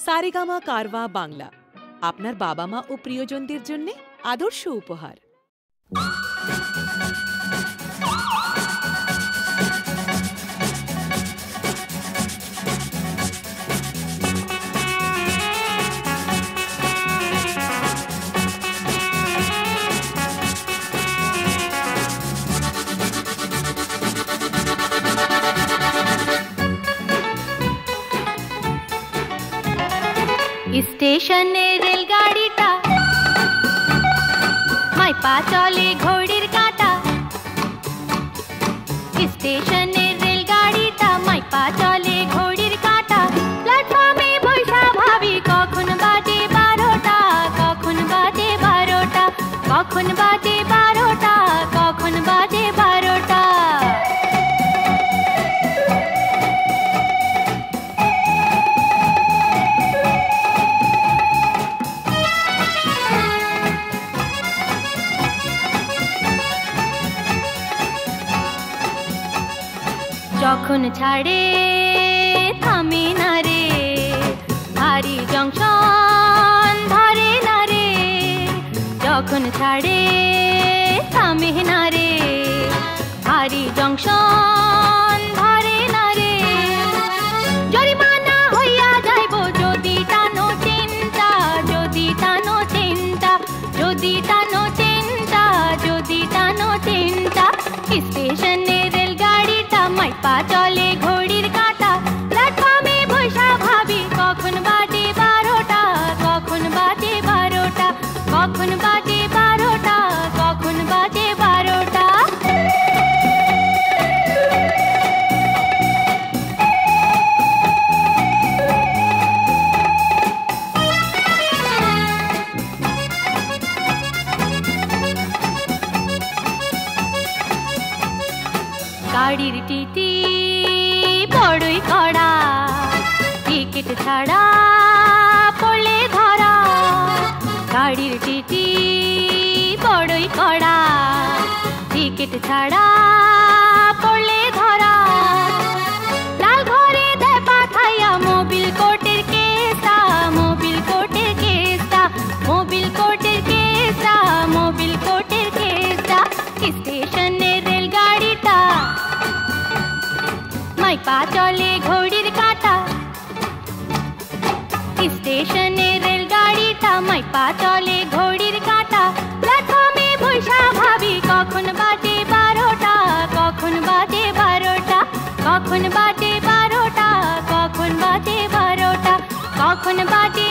সারেগামা কারওয়া বাংলা আপনার বাবা মা ও প্রিয়জনদের জন্য আদর্শ উপহার। স্টেশনে রেলগাড়িটা মাইপা চলে ঘড়ির কাঁটা। স্টেশনে রেলগাড়িটা মাইপা চলে ঘড়ির কাঁটা। প্ল্যাটফর্মে বৈশা ভাবি কখন বাজে 12টা, কখন বাজে 12টা, কখন বাজে 12টা, কখন বাজে 12টা। যখন ছাড়ে থামে না রে, ভারী জংশন ধরে না রে। যখন ছাড়ে থামে না রে, ভারী জংশন ধরে না রে। জরিমানা হইয়া যাইব যদি টানো চেনটা, যদি টানো চেনটা, যদি টানো চেনটা, যদি টানো চেনটা। স্টেশনে রেলগাড়িটা মাইপা চলে ঘড়ির কাঁটা। প্ল্যাটফর্মে বৈশা ভাবি কখন বাজে 12টা, কখন বাজে 12টা, কখন বাজে 12টা, কখন বাজে 12টা। গাড়ির টিটি বড়ই কড়া, টিকিট ছাড়া পড়লে ধরা। গাড়ির টিটি বড়ই কড়া, টিকিট ছাড়া পড়লে ধরা। লাল ঘরে দেয় পাঠাইয়া মোবিল কোর্টের কেসটা, মোবিল কোর্টের কেসটা, মোবিল কোর্টের কেসটা, মোবিল কোর্টের কেসটা। স্টেশনে রেলগাড়িটা মাইপা চলে ঘড়ির কাঁটা। স্টেশনে রেলগাড়িটা মাইপা চলে ঘড়ির কাঁটা। প্ল্যাটফর্মে বৈশা ভাবি কখন বাজে 12টা, কখন বাজে 12টা, কখন বাজে 12টা, কখন বাজে 12টা, কখন বাজে